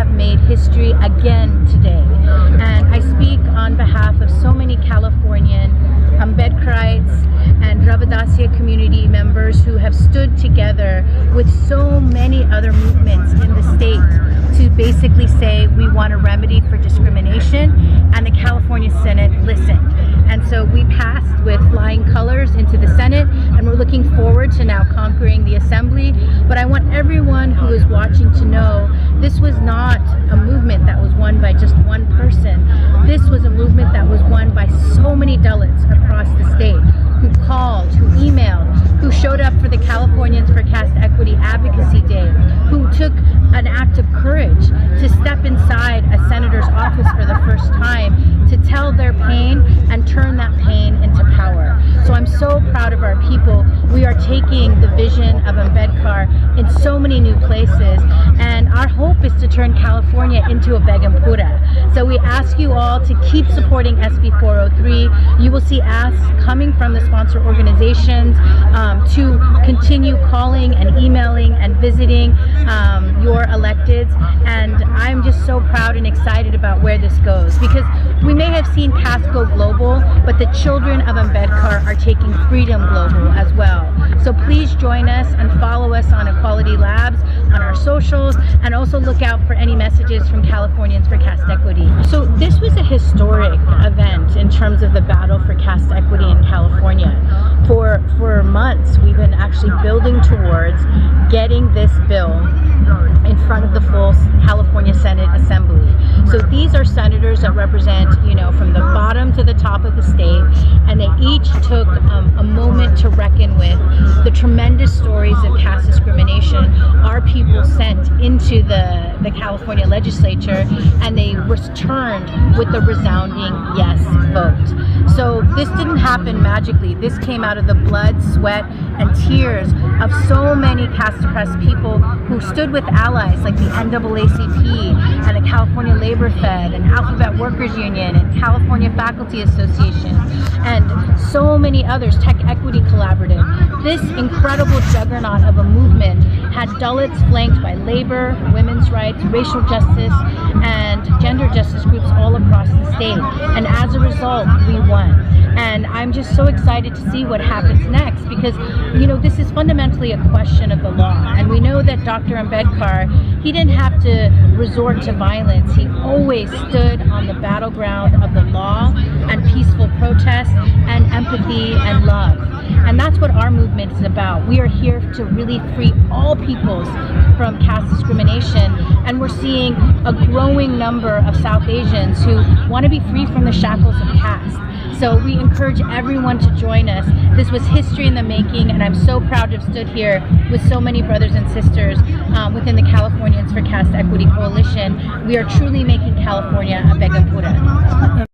have made history again today. And I speak on behalf of so many Californian Ambedkarites and Dravadasya community members who have stood together with so many other movements in the state to basically say we want a remedy for discrimination, and the California Senate listened. And so we passed with flying colors into the Senate, and we're looking forward to now conquering the Assembly. But I want everyone who is watching to know this was not a movement that was won by just one person. This was a movement that was won by so many Dalits across the state who called, who emailed, who showed up for the Californians for Caste Equity Advocacy Day, who took an act of courage to step inside a senator's office for the first time to tell their pain and turn that pain into power. So I'm so proud of our people. We are taking the vision of Ambedkar in so many new places, and our hope is to turn California into a Begumpura. So we ask you all to keep supporting SB 403. You will see asks coming from the sponsor organizations to continue calling and emailing and visiting your electeds. And I'm just so proud and excited about where this goes, because we may have seen caste go global, but the children of Ambedkar are taking freedom global as well. So please join us and follow us on Equality Labs, on our socials, and also look out for any messages from Californians for Caste Equity. So this was a historic event in terms of the battle for caste equity in California. For months, we've been actually building towards getting this bill in front of the full California Senate Assembly. So these are senators that represent, from the bottom to the top of the state, and they each took a moment to reckon with the tremendous stories of caste discrimination our people sent into the California legislature, and they returned with the resounding yes vote. So this didn't happen magically. This came out of the blood, sweat, and tears of so many caste-oppressed people who stood with allies like the NAACP and the California Labor Fed and Alphabet Workers Union and California Faculty Association and so many others, Tech Equity Collaborative. This incredible juggernaut of a movement had Dalits flanked by labor, women's rights, racial justice, and gender justice groups all across the state. And as a result, we won. And I'm just so excited to see what happens next, because, this is fundamentally a question of the law. And we know that Dr. Ambedkar, he didn't have to resort to violence. He always stood on the battleground of the law and peaceful protest and empathy and love. And that's what our movement is about. We are here to really free all peoples from caste discrimination. And we're seeing a growing number of South Asians who want to be free from the shackles of caste. So we encourage everyone to join us. This was history in the making, and I'm so proud to have stood here with so many brothers and sisters within the Californians for Caste Equity Coalition. We are truly making California a Begumpura.